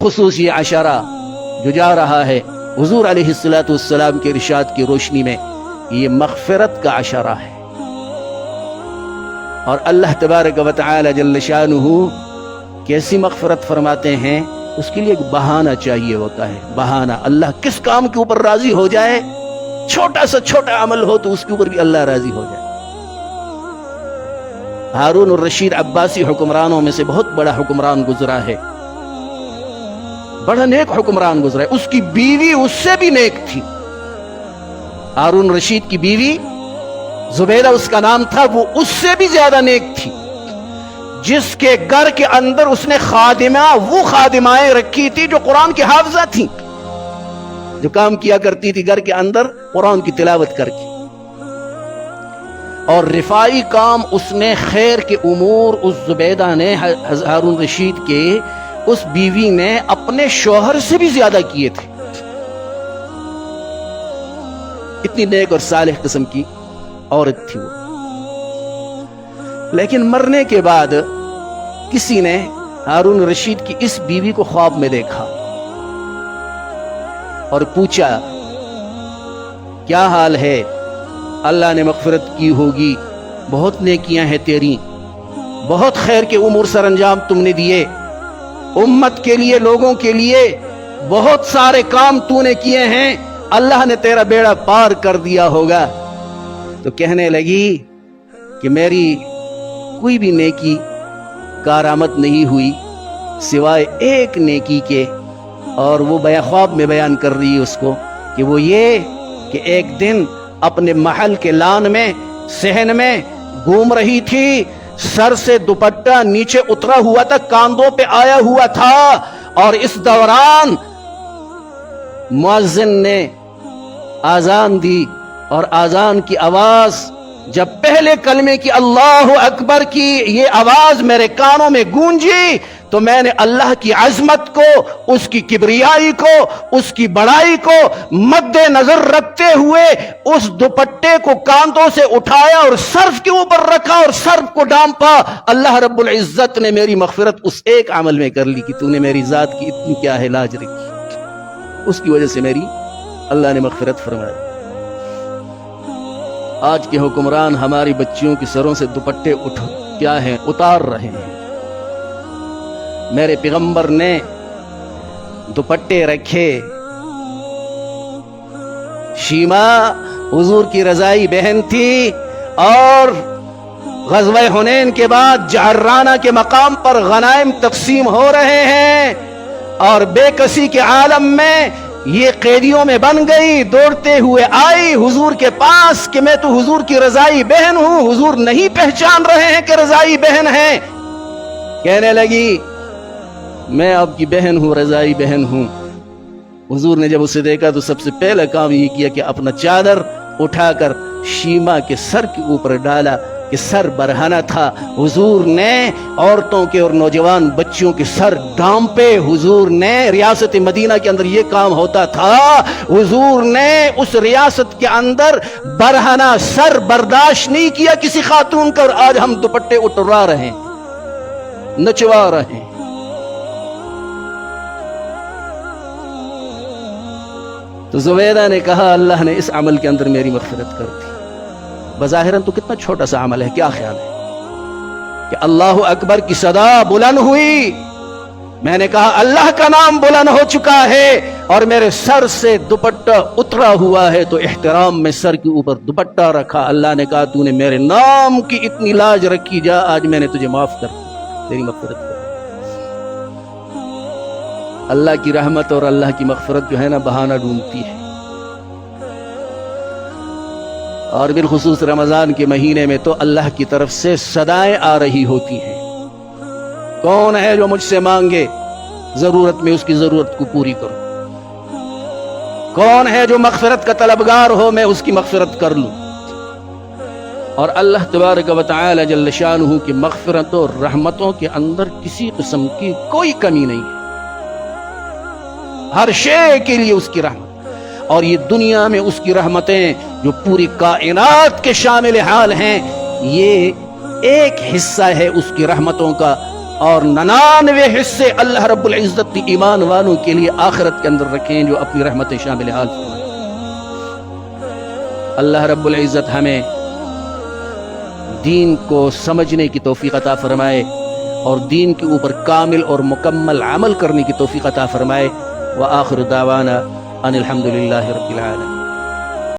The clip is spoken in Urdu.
خصوصی عشرہ جو جا رہا ہے حضور علیہ السلام کے ارشاد کی روشنی میں، یہ مغفرت کا عشرہ ہے۔ اور اللہ تبارک و تعالی جل شانہ کیسی مغفرت فرماتے ہیں، اس کے لیے ایک بہانہ چاہیے ہوتا ہے۔ بہانہ، اللہ کس کام کے اوپر راضی ہو جائے، چھوٹا سا چھوٹا عمل ہو تو اس کے اوپر بھی اللہ راضی ہو جائے۔ ہارون الرشید عباسی حکمرانوں میں سے بہت بڑا حکمران گزرا ہے، بڑا نیک حکمران گزرا ہے۔ اس کی بیوی اس سے بھی نیک تھی۔ ہارون رشید کی بیوی زبیدہ اس کا نام تھا، وہ اس سے بھی زیادہ نیک تھی۔ جس کے گھر کے اندر اس نے خادمہ، وہ خادمائیں رکھی تھی جو قرآن کی حافظہ تھیں، جو کام کیا کرتی تھی گھر کے اندر قرآن کی تلاوت کر کے۔ اور رفائی کام اس نے، خیر کے امور اس زبیدہ نے، ہارون رشید کے اس بیوی نے اپنے شوہر سے بھی زیادہ کیے تھے۔ اتنی نیک اور صالح قسم کی عورت تھی وہ۔ لیکن مرنے کے بعد کسی نے ہارون رشید کی اس بیوی کو خواب میں دیکھا اور پوچھا کیا حال ہے؟ اللہ نے مغفرت کی ہوگی، بہت نیکیاں ہیں تیری، بہت خیر کے امور سر انجام تم نے دیے، امت کے لیے، لوگوں کے لیے بہت سارے کام تو نے کیے ہیں، اللہ نے تیرا بیڑا پار کر دیا ہوگا۔ تو کہنے لگی کہ میری کوئی بھی نیکی کارآمد نہیں ہوئی سوائے ایک نیکی کے، اور وہ خواب میں بیان کر رہی ہے اس کو کہ وہ یہ کہ ایک دن اپنے محل کے لان میں، صحن میں گھوم رہی تھی، سر سے دوپٹہ نیچے اترا ہوا تھا، کاندھوں پہ آیا ہوا تھا، اور اس دوران مؤذن نے آذان دی، اور آذان کی آواز جب پہلے کلمے کی اللہ اکبر کی یہ آواز میرے کانوں میں گونجی تو میں نے اللہ کی عظمت کو، اس کی کبریائی کو، اس کی بڑائی کو مد نظر رکھتے ہوئے اس دوپٹے کو کاندھوں سے اٹھایا اور سرف کے اوپر رکھا اور سرف کو ڈانپا۔ اللہ رب العزت نے میری مغفرت اس ایک عمل میں کر لی کہ تو نے میری ذات کی اتنی کیا ہے لاج رکھی، اس کی وجہ سے میری اللہ نے مغفرت فرمائی۔ آج کے حکمران ہماری بچیوں کی سروں سے دوپٹے اتار رہے ہیں۔ میرے پیغمبر نے دوپٹے رکھے۔ شیما حضور کی رضائی بہن تھی، اور غزوہ حنین کے بعد جعرانہ کے مقام پر غنائم تقسیم ہو رہے ہیں، اور بے کسی کے عالم میں یہ قیدیوں میں بن گئی، دوڑتے ہوئے آئی حضور کے پاس کہ میں تو حضور کی رضائی بہن ہوں، حضور نہیں پہچان رہے ہیں کہ رضائی بہن ہے۔ کہنے لگی میں آپ کی بہن ہوں، رضائی بہن ہوں۔ حضور نے جب اسے دیکھا تو سب سے پہلا کام یہ کیا کہ اپنا چادر اٹھا کر شیما کے سر کے اوپر ڈالا کہ سر برہنہ تھا۔ حضور نے عورتوں کے اور نوجوان بچیوں کے سر ڈانپے۔ حضور نے ریاست مدینہ کے اندر یہ کام ہوتا تھا، حضور نے اس ریاست کے اندر برہنہ سر برداشت نہیں کیا کسی خاتون کا، اور آج ہم دوپٹے اتروا رہے ہیں، نچوا رہے ہیں۔ تو زبیدہ نے کہا اللہ نے اس عمل کے اندر میری مغفرت کر دی۔ بظاہراً تو کتنا چھوٹا سا عمل ہے، کیا خیال ہے کہ اللہ اکبر کی صدا بلند ہوئی، میں نے کہا اللہ کا نام بلند ہو چکا ہے اور میرے سر سے دوپٹہ اترا ہوا ہے، تو احترام میں سر کے اوپر دوپٹہ رکھا۔ اللہ نے کہا تو نے میرے نام کی اتنی لاج رکھی، جا آج میں نے تجھے معاف کر دیا، تیری مغفرت کر۔ اللہ کی رحمت اور اللہ کی مغفرت جو ہے نا بہانہ ڈھونڈتی ہے، اور بالخصوص رمضان کے مہینے میں تو اللہ کی طرف سے صدائیں آ رہی ہوتی ہیں، کون ہے جو مجھ سے مانگے ضرورت میں اس کی ضرورت کو پوری کروں، کون ہے جو مغفرت کا طلبگار ہو میں اس کی مغفرت کر لوں۔ اور اللہ تبارک و تعالی جل شانہ کی مغفرت اور رحمتوں کے اندر کسی قسم کی کوئی کمی نہیں ہے، ہر شے کے لیے اس کی رحمت، اور یہ دنیا میں اس کی رحمتیں جو پوری کائنات کے شامل حال ہیں، یہ ایک حصہ ہے اس کی رحمتوں کا اور 99 حصے اللہ رب العزت کی ایمان والوں کے لیے آخرت کے اندر رکھیں جو اپنی رحمت شامل حال فرمائے۔ اللہ رب العزت ہمیں دین کو سمجھنے کی توفیق عطا فرمائے اور دین کے اوپر کامل اور مکمل عمل کرنے کی توفیق عطا فرمائے۔ وآخر دعوانا ان الحمد للہ رب العالمین۔